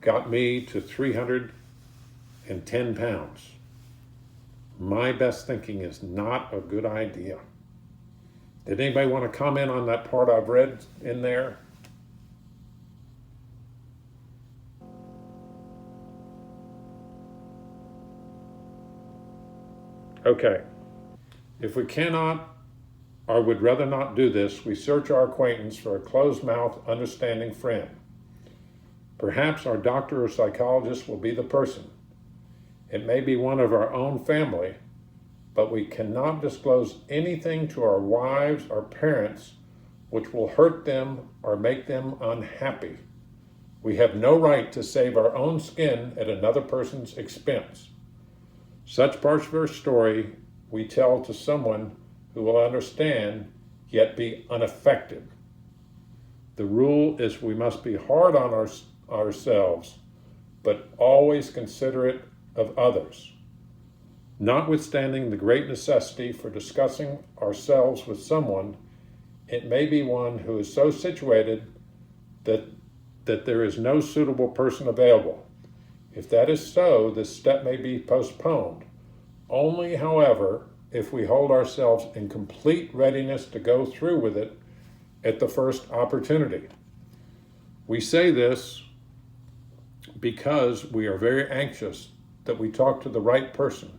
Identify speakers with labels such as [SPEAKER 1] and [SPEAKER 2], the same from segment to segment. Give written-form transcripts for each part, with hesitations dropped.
[SPEAKER 1] got me to 310 pounds. My best thinking is not a good idea. Did anybody want to comment on that part I've read in there? Okay. If we cannot or would rather not do this, we search our acquaintance for a closed-mouthed, understanding friend. Perhaps our doctor or psychologist will be the person. It may be one of our own family, but we cannot disclose anything to our wives or parents which will hurt them or make them unhappy. We have no right to save our own skin at another person's expense. Such parts of our story we tell to someone who will understand yet be unaffected. The rule is we must be hard on ourselves, but always considerate of others. Notwithstanding the great necessity for discussing ourselves with someone, it may be one who is so situated that there is no suitable person available. If that is so, this step may be postponed. Only, however, if we hold ourselves in complete readiness to go through with it at the first opportunity. We say this because we are very anxious that we talk to the right person.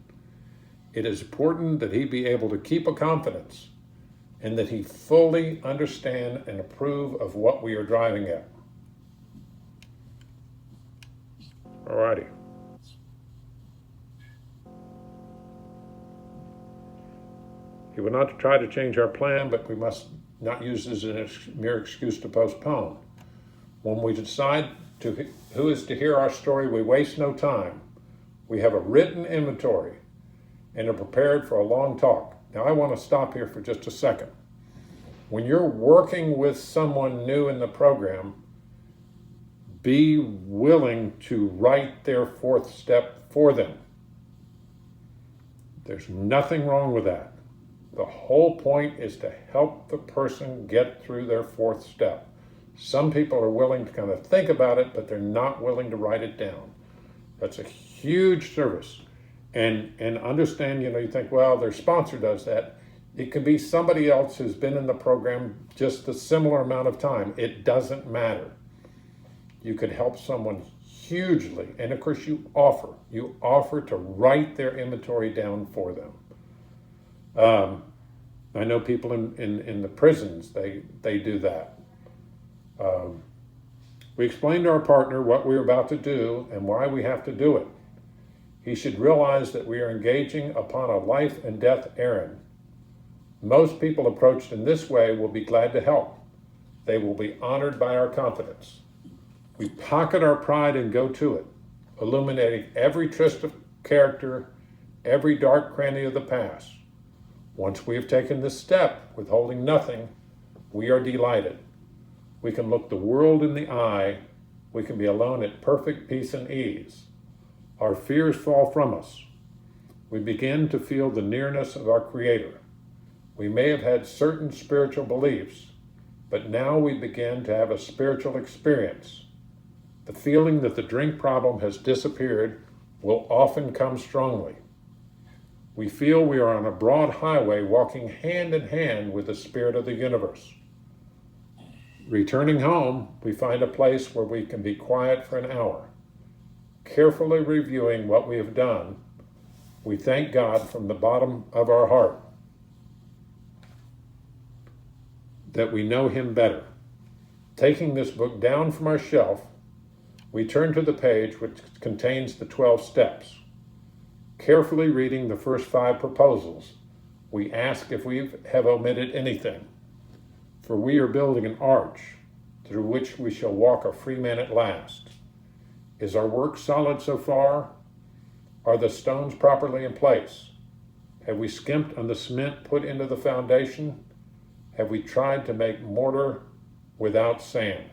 [SPEAKER 1] It is important that he be able to keep a confidence and that he fully understand and approve of what we are driving at. Alrighty. He will not try to change our plan, but we must not use this as a mere excuse to postpone. When we decide who is to hear our story, we waste no time. We have a written inventory and are prepared for a long talk. Now, I want to stop here for just a second. When you're working with someone new in the program, be willing to write their fourth step for them. There's nothing wrong with that. The whole point is to help the person get through their fourth step. Some people are willing to kind of think about it, but they're not willing to write it down. That's a huge service. And understand, you think, well, their sponsor does that. It could be somebody else who's been in the program just a similar amount of time. It doesn't matter. You could help someone hugely. And of course, you offer to write their inventory down for them. I know people in the prisons, they do that. We explain to our partner what we're about to do and why we have to do it. He should realize that we are engaging upon a life and death errand. Most people approached in this way will be glad to help. They will be honored by our confidence. We pocket our pride and go to it, illuminating every twist of character, every dark cranny of the past. Once we have taken this step, withholding nothing, we are delighted. We can look the world in the eye. We can be alone at perfect peace and ease. Our fears fall from us. We begin to feel the nearness of our Creator. We may have had certain spiritual beliefs, but now we begin to have a spiritual experience. The feeling that the drink problem has disappeared will often come strongly. We feel we are on a broad highway walking hand in hand with the Spirit of the universe. Returning home, we find a place where we can be quiet for an hour. Carefully reviewing what we have done, we thank God from the bottom of our heart that we know Him better. Taking this book down from our shelf, we turn to the page which contains the 12 steps. Carefully reading the first 5 proposals, we ask if we have omitted anything. For we are building an arch through which we shall walk a free man at last. Is our work solid so far? Are the stones properly in place? Have we skimped on the cement put into the foundation? Have we tried to make mortar without sand?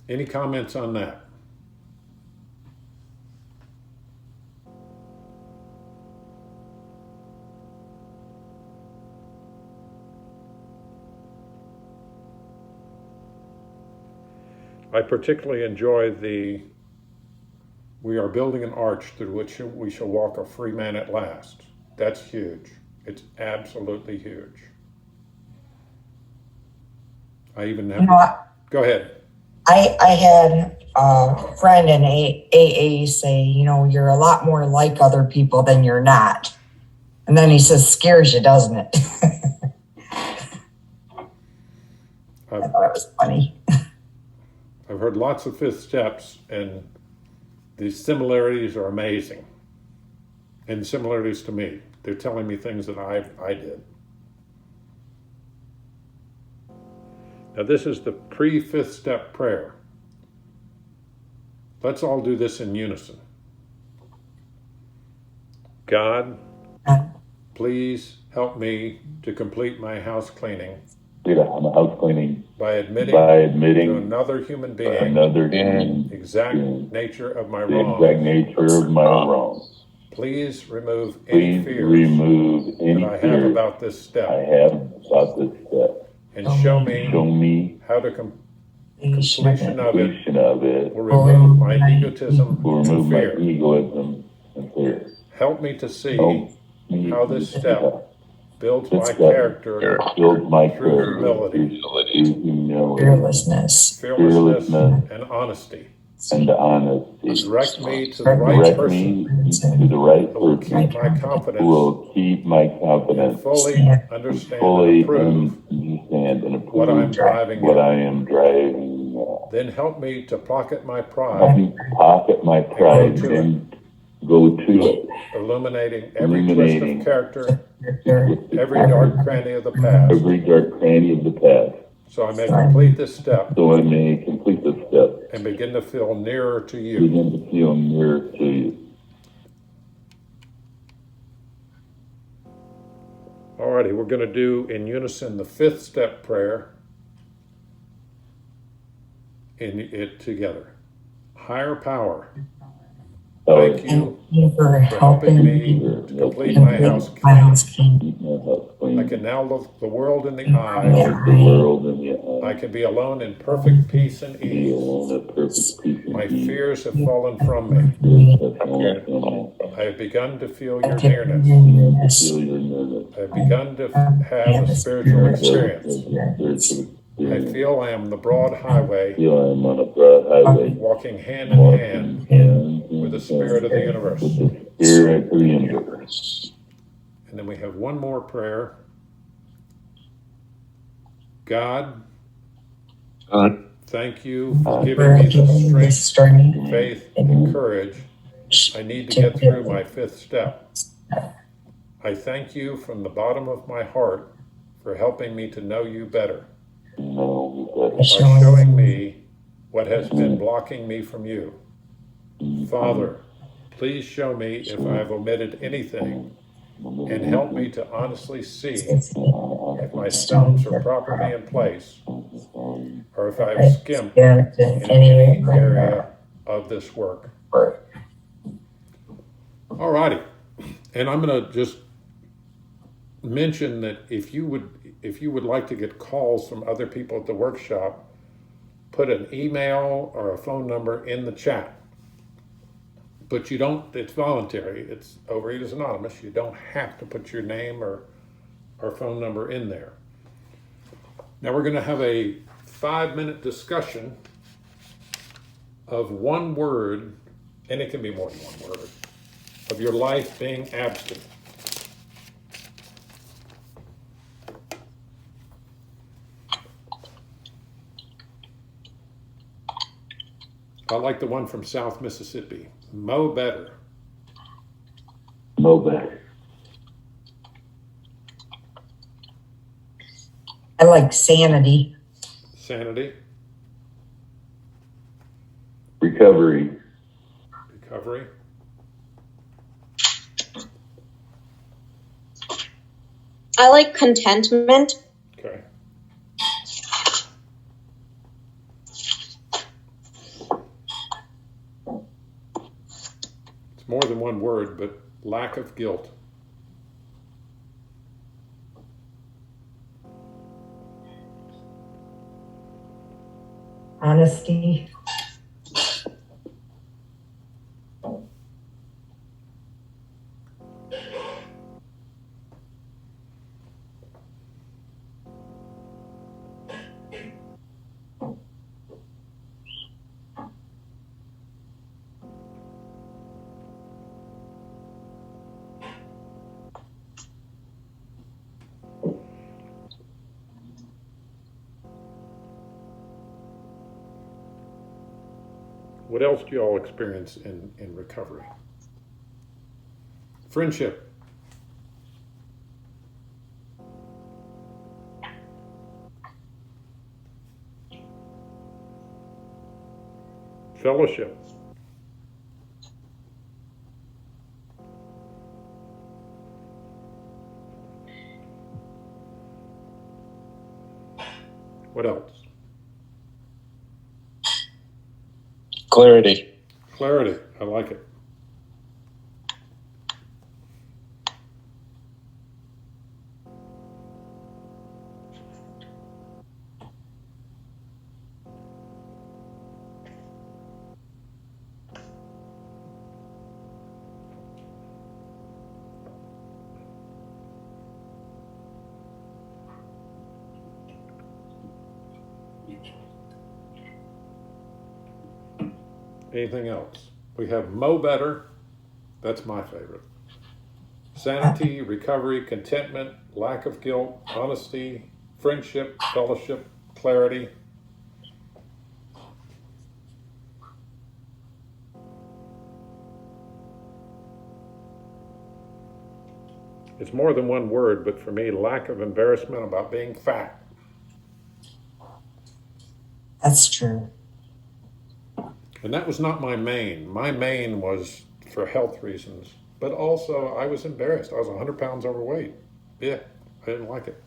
[SPEAKER 1] Any comments on that? I particularly enjoy we are building an arch through which we shall walk a free man at last. That's huge. It's absolutely huge. I even have go ahead.
[SPEAKER 2] I had a friend in AA say, you're a lot more like other people than you're not. And then he says, scares you, doesn't it? I thought it was funny.
[SPEAKER 1] I've heard lots of fifth steps, and the similarities are amazing. And similarities to me. They're telling me things that I did. Now, this is the pre-fifth step prayer. Let's all do this in unison. God, please help me to complete my house cleaning by admitting to another human being the exact nature of my wrongs. Please remove any fears that I have about this step. And show me how the completion of it will remove my egotism and fear. Help me to see how this step builds my character through humility,
[SPEAKER 2] fearlessness,
[SPEAKER 1] and honesty. Direct me to the right person who will keep my confidence and fully understand and approve what I am driving at. Then help me to pocket my pride and go to it, illuminating every twist of character, every dark cranny of the past, so I may complete this step and begin to feel nearer to you. Alrighty, we're going to do in unison the fifth step prayer in it together. Higher power, thank you for helping me to complete my house cleaning. I can now look the world in the eye. I can be alone in perfect peace and ease. My fears have fallen from me. I have begun to feel your nearness. I have begun to have a spiritual experience. I feel I am the broad highway, walking hand in hand with the Spirit of the universe. And then we have one more prayer. God, thank you for giving me the strength, faith, and courage I need to get through my fifth step. I thank you from the bottom of my heart for helping me to know you better, by showing me what has been blocking me from you. Father, please show me if I have omitted anything, and help me to honestly see if my stones are properly in place, or if I have skimped in any area of this work. Alrighty, and I'm going to just mention that if you would like to get calls from other people at the workshop, put an email or a phone number in the chat. But you don't, it's voluntary. It's Overeaters Anonymous. You don't have to put your name or phone number in there. Now we're going to have a 5-minute discussion of one word, and it can be more than one word, of your life being absent. I like the one from South Mississippi. Mo better.
[SPEAKER 2] I like sanity.
[SPEAKER 1] Sanity.
[SPEAKER 3] Recovery.
[SPEAKER 4] I like contentment.
[SPEAKER 1] Okay. It's more than one word, but lack of guilt.
[SPEAKER 2] honesty.
[SPEAKER 1] What else do you all experience in recovery? Friendship. Fellowship. What else?
[SPEAKER 5] Clarity.
[SPEAKER 1] Clarity. I like it. Anything else? We have Mo Better. That's my favorite. Sanity, recovery, contentment, lack of guilt, honesty, friendship, fellowship, clarity. It's more than one word, but for me, lack of embarrassment about being fat.
[SPEAKER 2] That's true.
[SPEAKER 1] And that was not my main. My main was for health reasons, but also I was embarrassed. I was 100 pounds overweight. Yeah, I didn't like it.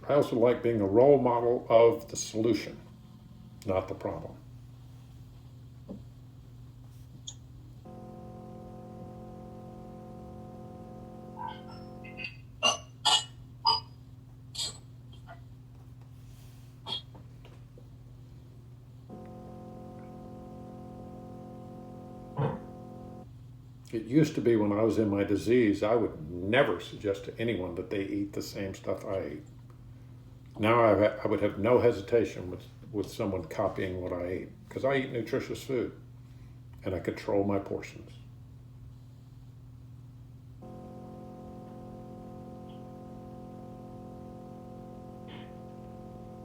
[SPEAKER 1] I also like being a role model of the solution, not the problem. It used to be when I was in my disease, I would never suggest to anyone that they eat the same stuff I ate. Now I would have no hesitation with someone copying what I eat, because I eat nutritious food and I control my portions.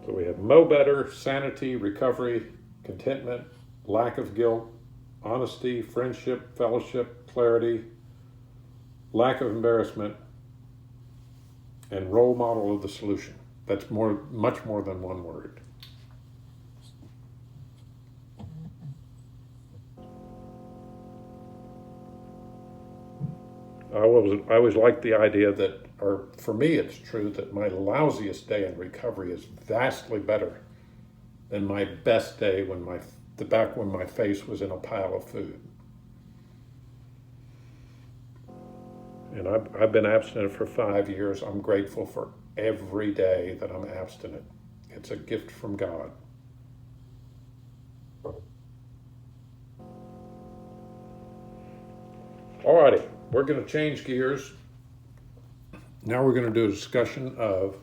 [SPEAKER 1] So we have Mo Better, sanity, recovery, contentment, lack of guilt, honesty, friendship, fellowship, clarity, lack of embarrassment, and role model of the solution. That's much more than one word. I always liked the idea that, or for me it's true, that my lousiest day in recovery is vastly better than my best day when my face was in a pile of food. And I've been abstinent for 5 years. I'm grateful for every day that I'm abstinent. It's a gift from God. Alrighty, we're going to change gears. Now we're going to do a discussion of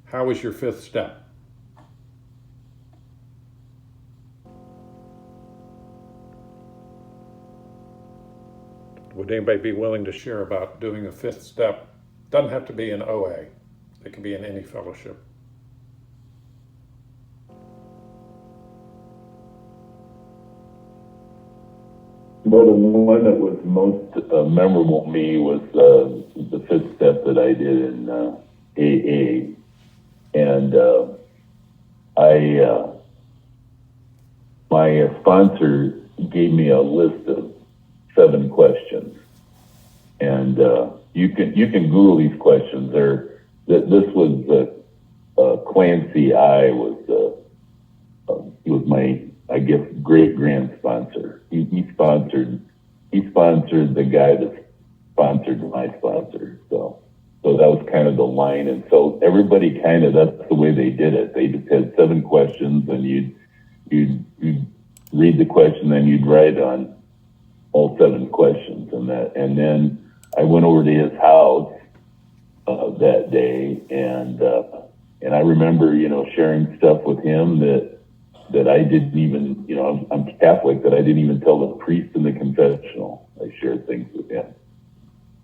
[SPEAKER 1] how is your fifth step. Would anybody be willing to share about doing a fifth step? Doesn't have to be in OA. It can be in any fellowship.
[SPEAKER 3] Well, the one that was most memorable to me was the fifth step that I did in AA. And my sponsor gave me a list of 7 questions. And you can Google these questions. This was Clancy I he was my, I guess, great grand sponsor. He sponsored the guy that sponsored my sponsor. So that was kind of the line. And so everybody that's the way they did it. They just had 7 questions, and you'd read the question, then you'd write on all 7 questions, and then I went over to his house that day, and I remember, sharing stuff with him that I didn't even, I'm Catholic, that I didn't even tell the priest in the confessional. I shared things with him,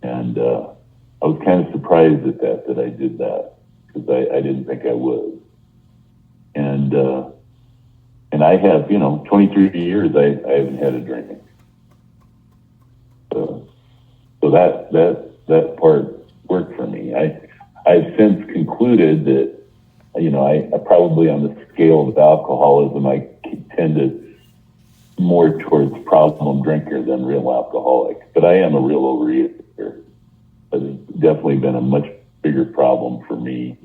[SPEAKER 3] and I was kind of surprised at that I did that, because I didn't think I would, and I have, 23 years I haven't had a drink. So that part worked for me. I've since concluded that, I probably, on the scale of alcoholism, I tend to more towards problem drinker than real alcoholic. But I am a real overeater. It's definitely been a much bigger problem for me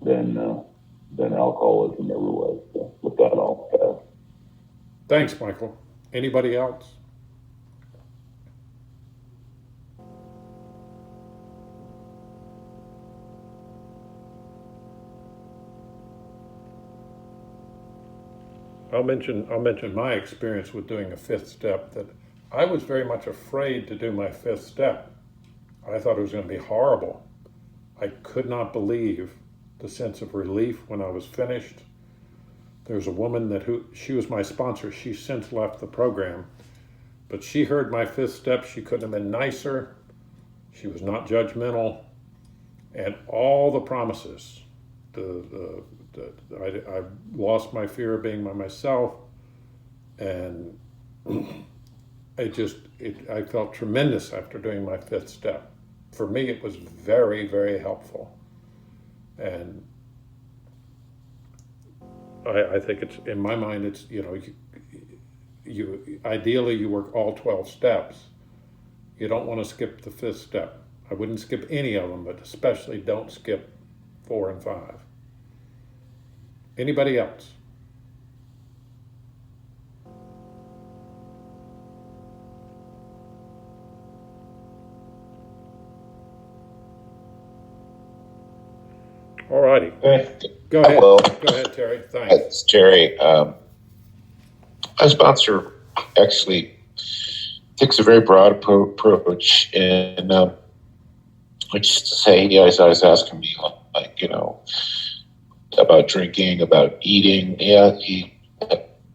[SPEAKER 3] than alcoholism ever was. So with that, I'll pass.
[SPEAKER 1] Thanks, Michael. Anybody else? I'll mention my experience with doing a 5th step, that I was very much afraid to do my 5th step. I thought it was going to be horrible. I could not believe the sense of relief when I was finished. There's a woman she was my sponsor. She's since left the program, but she heard my 5th step. She couldn't have been nicer. She was not judgmental, and all the promises, I lost my fear of being by myself, and I felt tremendous after doing my 5th step. For me, it was very, very helpful, and I think it's, in my mind, it's, you ideally you work all 12 steps. You don't want to skip the 5th step. I wouldn't skip any of them, but especially don't skip 4 and 5. Anybody else? All righty. Go ahead.
[SPEAKER 5] Hello.
[SPEAKER 1] Go ahead, Terry. Thanks.
[SPEAKER 5] It's Terry. My sponsor actually takes a very broad approach, and which is to say, he always asking me, about drinking, about eating. Yeah, he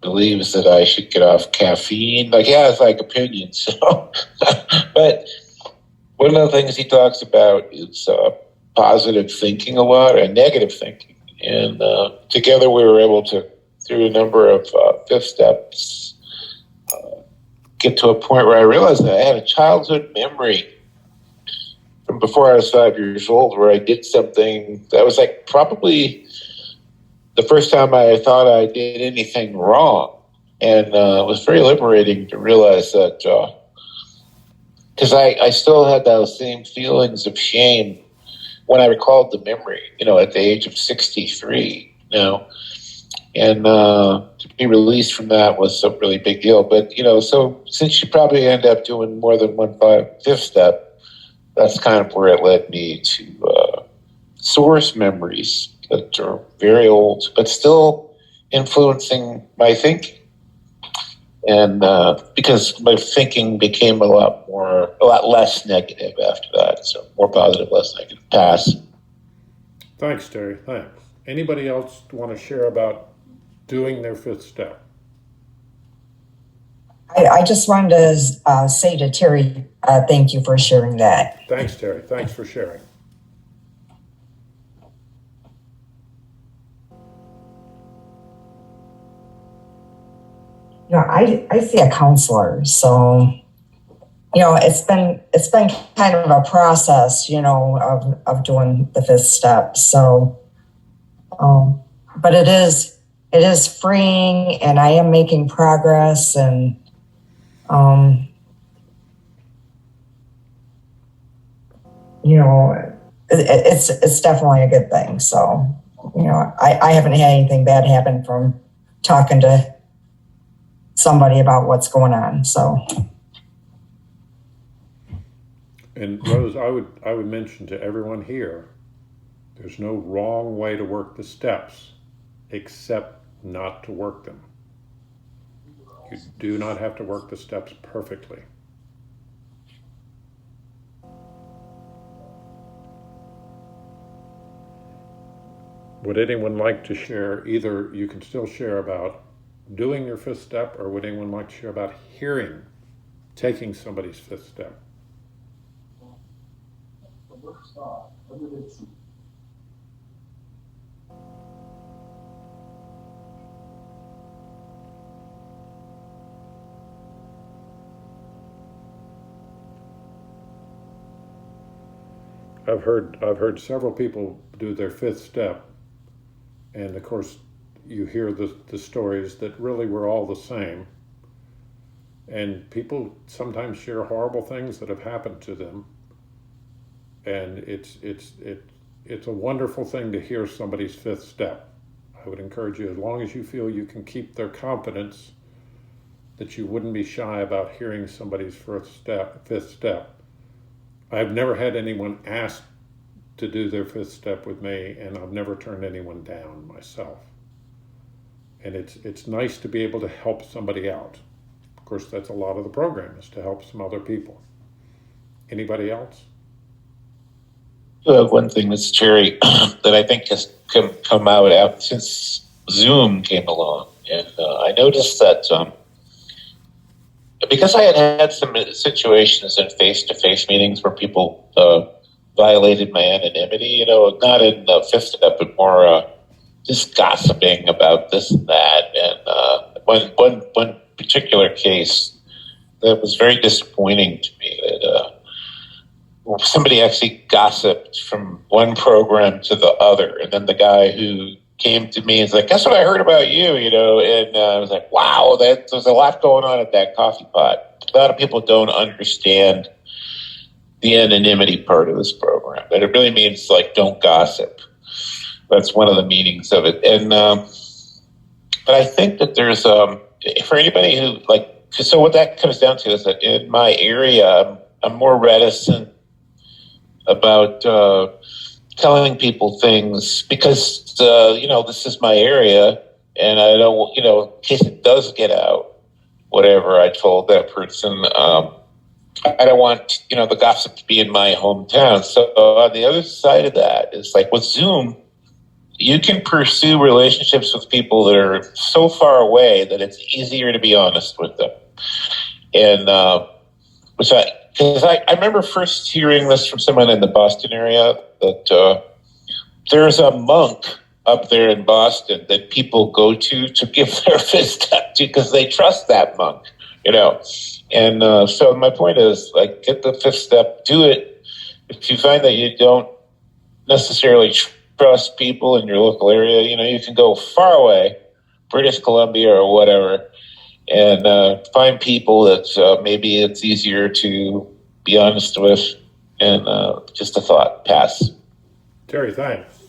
[SPEAKER 5] believes that I should get off caffeine. He has opinions. So. But one of the things he talks about is positive thinking a lot and negative thinking. And together we were able to, through a number of 5th steps, get to a point where I realized that I had a childhood memory from before I was 5 years old where I did something that was probably the first time I thought I did anything wrong. And it was very liberating to realize that, because I still had those same feelings of shame when I recalled the memory, at the age of 63, and to be released from that was a really big deal. But, so since you probably end up doing more than one 5th step, that's kind of where it led me to source memories that are very old, but still influencing my thinking. And because my thinking became a lot less negative after that. So more positive, less negative. Pass.
[SPEAKER 1] Thanks, Terry. Thanks. Anybody else want to share about doing their 5th step?
[SPEAKER 2] I just wanted to say to Terry, thank you for sharing that.
[SPEAKER 1] Thanks, Terry. Thanks for sharing.
[SPEAKER 2] I see a counselor, so it's been kind of a process, of doing the 5th step. So, but it is freeing, and I am making progress, and it's definitely a good thing. So, I haven't had anything bad happen from talking to somebody about what's going on. So,
[SPEAKER 1] And Rose, I would mention to everyone here, there's no wrong way to work the steps, except not to work them. You do not have to work the steps perfectly. Would anyone like to share, either you can still share about doing your fifth step, or would anyone like to share about taking somebody's fifth step? I've heard several people do their fifth step, and of course you hear the stories that really we're all the same, and people sometimes share horrible things that have happened to them, and it's a wonderful thing to hear somebody's fifth step. I would encourage you, as long as you feel you can keep their confidence, that you wouldn't be shy about hearing somebody's fifth step. I've never had anyone ask to do their fifth step with me, and I've never turned anyone down myself. And it's nice to be able to help somebody out. Of course, that's a lot of the program, is to help some other people. Anybody else?
[SPEAKER 5] One thing, Ms. Cherry, that I think has come out since Zoom came along, and I noticed that because I had some situations in face-to-face meetings where people violated my anonymity, not in the fifth step, but more just gossiping about this and that. And one particular case that was very disappointing to me, that somebody actually gossiped from one program to the other, and then the guy who came to me and was like, "Guess what I heard about you?" And I was like, "Wow, there's a lot going on at that coffee pot." A lot of people don't understand the anonymity part of this program, but it really means don't gossip. That's one of the meanings of it. And but I think that there's for anybody who so what that comes down to is that in my area, I'm more reticent about telling people things because this is my area, and I don't, in case it does get out, whatever I told that person, I don't want the gossip to be in my hometown. So on the other side of that is with Zoom, you can pursue relationships with people that are so far away that it's easier to be honest with them. And because I remember first hearing this from someone in the Boston area, that there's a monk up there in Boston that people go to give their fifth step to because they trust that monk, And so my point is, get the fifth step, do it. If you find that you don't necessarily trust people in your local area, you can go far away, British Columbia or whatever, and find people that maybe it's easier to be honest with. And just a thought, pass.
[SPEAKER 1] Terry, thanks.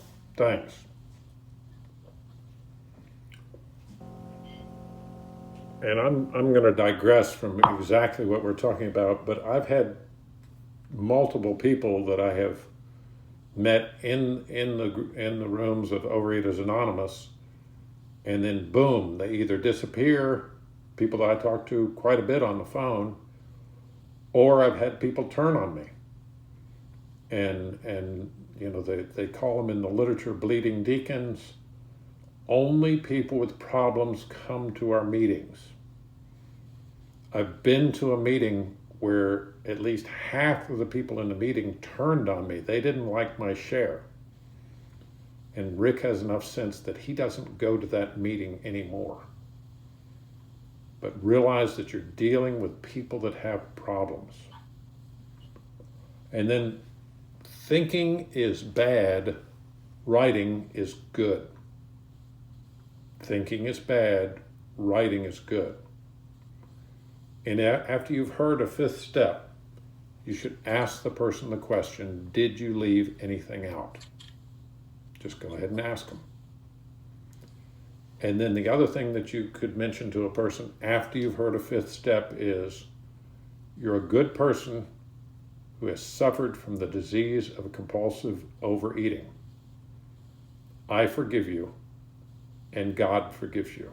[SPEAKER 1] And I'm going to digress from exactly what we're talking about, but I've had multiple people that I have met in the rooms of Overeaters Anonymous, and then boom, they either disappear. People that I talk to quite a bit on the phone, or I've had people turn on me, and they call them in the literature bleeding deacons. Only people with problems come to our meetings. I've been to a meeting where at least half of the people in the meeting turned on me. They didn't like my share. And Rick has enough sense that he doesn't go to that meeting anymore. But realize that you're dealing with people that have problems. And then thinking is bad, writing is good. Thinking is bad, writing is good. And after you've heard a fifth step, you should ask the person the question, did you leave anything out? Just go ahead and ask them. And then the other thing that you could mention to a person after you've heard a fifth step is, you're a good person who has suffered from the disease of compulsive overeating. I forgive you, and God forgives you.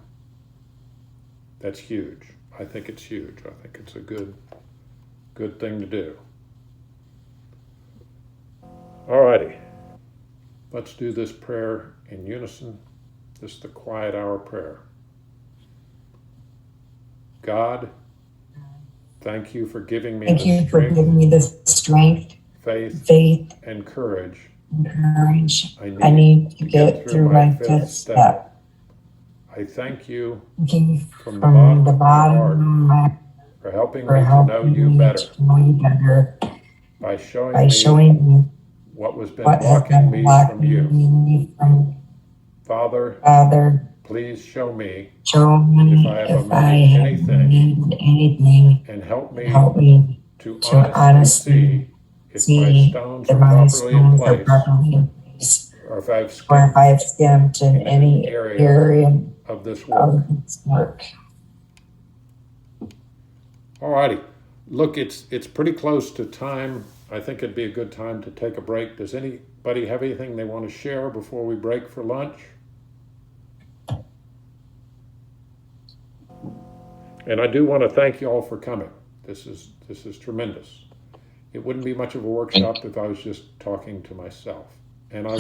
[SPEAKER 1] That's huge. I think it's huge. I think it's a good thing to do. Alrighty, let's do this prayer in unison. This is the quiet hour prayer. God, thank you for giving me
[SPEAKER 2] Thank
[SPEAKER 1] the
[SPEAKER 2] you for
[SPEAKER 1] strength,
[SPEAKER 2] giving me the strength,
[SPEAKER 1] faith,
[SPEAKER 2] faith,
[SPEAKER 1] and courage
[SPEAKER 2] and courage
[SPEAKER 1] I
[SPEAKER 2] need to get through my fifth step.
[SPEAKER 1] I thank you
[SPEAKER 2] Thank you
[SPEAKER 1] from the
[SPEAKER 2] from the
[SPEAKER 1] bottom of
[SPEAKER 2] bottom
[SPEAKER 1] my
[SPEAKER 2] of
[SPEAKER 1] heart
[SPEAKER 2] my
[SPEAKER 1] for helping
[SPEAKER 2] for
[SPEAKER 1] me to know
[SPEAKER 2] helping
[SPEAKER 1] you
[SPEAKER 2] me
[SPEAKER 1] better,
[SPEAKER 2] to know you better
[SPEAKER 1] by showing
[SPEAKER 2] by
[SPEAKER 1] me
[SPEAKER 2] showing me
[SPEAKER 1] what has been
[SPEAKER 2] what has
[SPEAKER 1] blocking
[SPEAKER 2] been
[SPEAKER 1] me from you.
[SPEAKER 2] blocking me from
[SPEAKER 1] Father,
[SPEAKER 2] Father.
[SPEAKER 1] please show me
[SPEAKER 2] Show me
[SPEAKER 1] if I have
[SPEAKER 2] if I
[SPEAKER 1] omitted
[SPEAKER 2] have
[SPEAKER 1] anything,
[SPEAKER 2] needed anything,
[SPEAKER 1] and help
[SPEAKER 2] and help
[SPEAKER 1] me
[SPEAKER 2] me
[SPEAKER 1] to
[SPEAKER 2] to
[SPEAKER 1] honestly
[SPEAKER 2] honestly
[SPEAKER 1] see if my
[SPEAKER 2] see
[SPEAKER 1] stones
[SPEAKER 2] that
[SPEAKER 1] are
[SPEAKER 2] my
[SPEAKER 1] properly in
[SPEAKER 2] stones are
[SPEAKER 1] place,
[SPEAKER 2] properly in place,
[SPEAKER 1] or if I've
[SPEAKER 2] or if
[SPEAKER 1] skipped
[SPEAKER 2] I have skimped in
[SPEAKER 1] in any
[SPEAKER 2] any
[SPEAKER 1] area
[SPEAKER 2] area
[SPEAKER 1] of this work.
[SPEAKER 2] of this work.
[SPEAKER 1] Alrighty, look, it's pretty close to time. I think it'd be a good time to take a break. Does anybody have anything they want to share before we break for lunch? And I do want to thank you all for coming. This is tremendous. It wouldn't be much of a workshop if I was just talking to myself. And I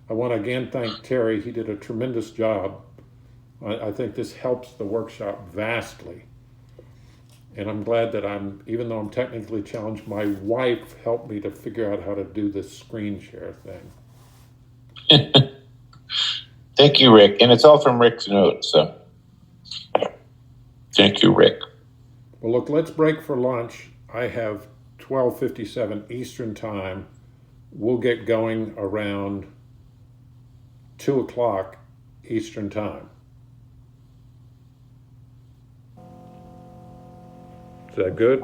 [SPEAKER 1] want to again thank Terry. He did a tremendous job. I think this helps the workshop vastly. And I'm glad that even though I'm technically challenged, my wife helped me to figure out how to do this screen share thing.
[SPEAKER 5] Thank you, Rick. And it's all from Rick's notes, so thank you, Rick.
[SPEAKER 1] Well, look, let's break for lunch. I have 12:57 Eastern time. We'll get going around 2 o'clock Eastern time. Is that good?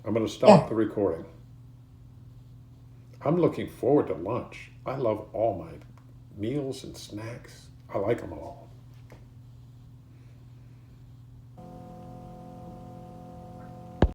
[SPEAKER 1] I'm going to stop the recording. I'm looking forward to lunch. I love all my meals and snacks. I like them all.